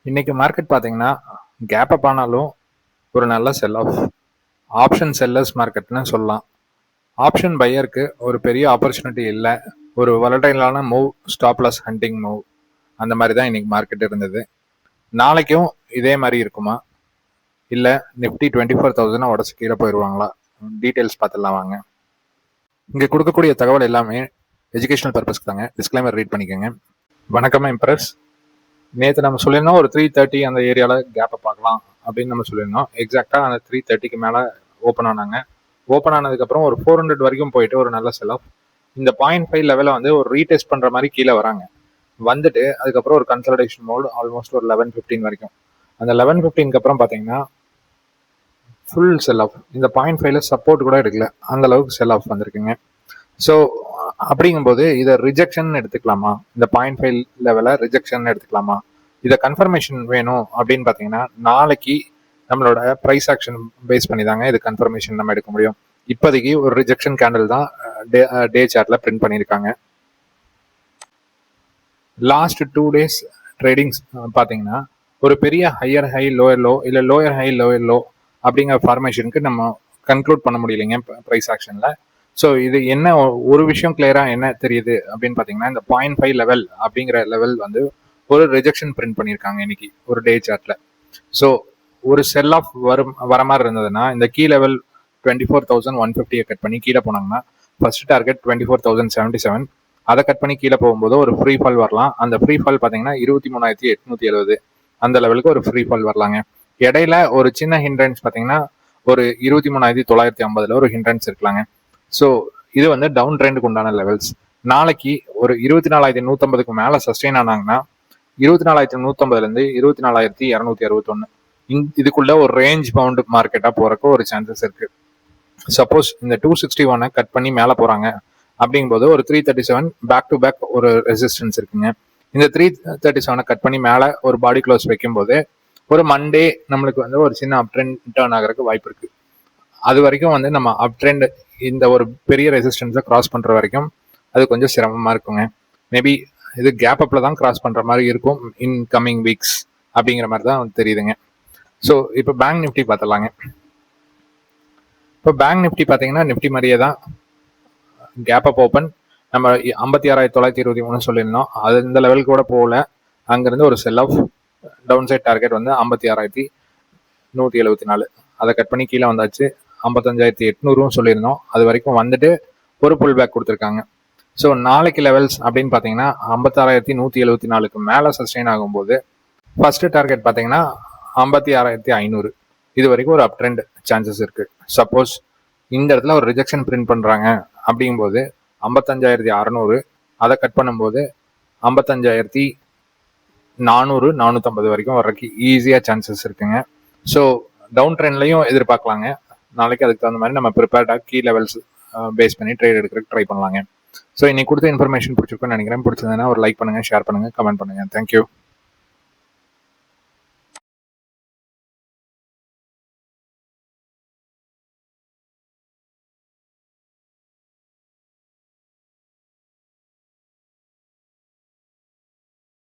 இன்னைக்கு மார்க்கெட் பார்த்தீங்கன்னா gap up ஆனாலும் ஒரு நல்ல செல் ஆஃப் ஆப்ஷன் செல்லர்ஸ் மார்க்கெட்னு சொல்லலாம். ஆப்ஷன் பையருக்கு ஒரு பெரிய ஆப்பர்ச்சுனிட்டி இல்லை. ஒரு வலடைலான மூவ், ஸ்டாப்லஸ் ஹண்டிங் மூவ், அந்த மாதிரி தான் இன்னைக்கு மார்க்கெட் இருந்தது. நாளைக்கும் இதே மாதிரி இருக்குமா, இல்லை நிஃப்டி 24,000 உடச்சு கீழே போயிடுவாங்களா? டீட்டெயில்ஸ் பார்த்துடலாம் வாங்க. இங்கே கொடுக்கக்கூடிய தகவல் எல்லாமே எஜுகேஷனல் பர்பஸ்க்கு தாங்க. டிஸ்க்ளைமர் ரீட் பண்ணிக்கோங்க. வணக்கம் இம்ப்ரெஸ். நேற்று நம்ம சொல்லியிருந்தோம் ஒரு 330 அந்த ஏரியாவில் கேப்பை பார்க்கலாம் அப்படின்னு நம்ம சொல்லியிருந்தோம். எக்ஸாக்டாக அந்த 330க்கு மேலே ஓப்பன் ஆனாங்க. ஓப்பன் ஆனதுக்கப்புறம் ஒரு 400 வரைக்கும் போயிட்டு ஒரு நல்ல செல் ஆஃப். இந்த 0.5 லெவலில் வந்து ஒரு ரீடெஸ்ட் பண்ணுற மாதிரி கீழே வராங்க. வந்துட்டு அதுக்கப்புறம் ஒரு கன்சல்டேஷன் மோட் ஆல்மோஸ்ட் ஒரு 11:15 வரைக்கும். அந்த 11:15க்கு அப்புறம் பார்த்தீங்கன்னா ஃபுல் செல் ஆஃப். இந்த 0.5ல சப்போர்ட் கூட எடுக்கல, அந்த அளவுக்கு செல் ஆஃப் வந்திருக்குங்க. ஸோ அப்படிங்கும்போது இதை ரிஜெக்ஷன் எடுத்துக்கலாமா? இந்த 0.5 லெவலை ரிஜெக்ஷன் எடுத்துக்கலாமா? இதை கன்ஃபர்மேஷன் வேணும் அப்படின்னு பார்த்தீங்கன்னா நாளைக்கு நம்மளோட ப்ரைஸ் ஆக்ஷன் பேஸ் பண்ணி தாங்க இது கன்ஃபர்மேஷன் நம்ம எடுக்க முடியும். இப்போதைக்கு ஒரு ரிஜெக்ஷன் கேண்டில் தான் டே சார்ட்ல பிரிண்ட் பண்ணியிருக்காங்க. லாஸ்ட் 2 days ட்ரேடிங்ஸ் பார்த்தீங்கன்னா ஒரு பெரிய ஹையர் ஹை லோயர் லோ, இல்லை லோயர் ஹை லோயர் லோ அப்படிங்கிற ஃபார்மேஷனுக்கு நம்ம கன்க்ளூட் பண்ண முடியலைங்க ப்ரைஸ் ஆக்ஷனில். ஸோ இது என்ன ஒரு விஷயம் கிளியராக என்ன தெரியுது அப்படின்னு பார்த்தீங்கன்னா இந்த 0.5 லெவல் அப்படிங்கிற லெவல் வந்து ஒரு ரிஜெக்ஷன் பிரிண்ட் பண்ணியிருக்காங்க இன்னைக்கு ஒரு டே சார்ட்ல. ஸோ ஒரு செல் ஆஃப் வர மாதிரி இருந்ததுன்னா இந்த கீ லெவல் 24,150 கட் பண்ணி கீழே போனாங்கன்னா ஃபர்ஸ்ட் டார்கெட் 24,077, அதை கட் பண்ணி கீழே போகும்போது ஒரு ஃப்ரீ ஃபால் வரலாம். அந்த ஃப்ரீ ஃபால் பார்த்தீங்கன்னா 23,870 அந்த லெவலுக்கு ஒரு ஃப்ரீ ஃபால் வரலாங்க. இடையில ஒரு சின்ன ஹிண்ட்ரன்ஸ் பார்த்தீங்கன்னா ஒரு 23,950 ஒரு ஹிண்ட்ரன்ஸ் இருக்கலாங்க. ஸோ இது வந்து டவுன் ட்ரெண்டுக்கு உண்டான லெவல்ஸ். நாளைக்கு ஒரு 24,150க்கு மேலே சஸ்டெயின் ஆனாங்கன்னா 24,150லேருந்து 24,261 இதுக்குள்ள ஒரு ரேஞ்ச் பவுண்ட் மார்க்கெட்டாக போறக்கு ஒரு சான்சஸ் இருக்கு. சப்போஸ் இந்த 261 கட் பண்ணி மேலே போறாங்க அப்படிங்கும்போது ஒரு 337 பேக் டு பேக் ஒரு ரெசிஸ்டன்ஸ் இருக்குங்க. இந்த 337 கட் பண்ணி மேலே ஒரு பாடி க்ளோஸ் வைக்கும்போது ஒரு மண்டே நம்மளுக்கு வந்து ஒரு சின்ன அப் ட்ரெண்ட் டர்ன் ஆகிறதுக்கு வாய்ப்பு இருக்கு. அது வரைக்கும் வந்து நம்ம அப் ட்ரெண்ட் இந்த ஒரு பெரிய ரெசிஸ்டன்ஸை கிராஸ் பண்ற வரைக்கும் அது கொஞ்சம் சிரமமா இருக்குங்க. மேபி இது கேப் அப்ல தான் கிராஸ் பண்ற மாதிரி இருக்கும் இன் கம்மிங் வீக்ஸ் அப்படிங்கிற மாதிரி தான் தெரியுதுங்க. ஸோ இப்போ பேங்க் நிஃப்டி பார்த்துலாங்க. இப்போ பேங்க் நிஃப்டி பார்த்தீங்கன்னா நிஃப்டி மாதிரியே தான் கேப் அப் ஓப்பன். நம்ம 56,923 சொல்லியிருந்தோம், அது இந்த லெவலுக்கு கூட போகல. அங்கிருந்து ஒரு செல் ஆஃப், டவுன் சைட் டார்கெட் வந்து 56,174, அதை கட் பண்ணி கீழே வந்தாச்சு. 55,800 சொல்லியிருந்தோம், அது வரைக்கும் வந்துட்டு ஒரு புல் பேக் கொடுத்துருக்காங்க. ஸோ நாளைக்கு லெவல்ஸ் அப்படின்னு பார்த்தீங்கன்னா 56,174க்கு மேலே சஸ்டெயின் ஆகும்போது ஃபர்ஸ்ட் டார்கெட் பார்த்தீங்கன்னா 56,500, இது வரைக்கும் ஒரு அப் ட்ரெண்ட் சான்சஸ் இருக்கு. சப்போஸ் இந்த இடத்துல ஒரு ரிஜெக்ஷன் பிரிண்ட் பண்றாங்க அப்படிங்கும்போது 55,600, அதை கட் பண்ணும்போது 55,400 450 வரைக்கும் வர்றதுக்கு ஈஸியா சான்சஸ் இருக்குங்க. ஸோ டவுன் ட்ரெண்ட்லையும் எதிர்பார்க்கலாங்க. நாளைக்கு அதுக்கு தகுந்த மாதிரி நம்ம ப்ரிப்பேர்டாக கீ லெவல்ஸ் பேஸ் பண்ணி ட்ரேட் எடுக்கிறதுக்கு ட்ரை பண்ணலாங்க. ஸோ இன்னைக்கு கொடுத்த இன்ஃபர்மேஷன் பிடிச்சிருக்குன்னு நினைக்கிறேன். பிடிச்சதுன்னா ஒரு லைக் பண்ணுங்க, ஷேர் பண்ணுங்க, கமெண்ட் பண்ணுங்க. தேங்க்யூ.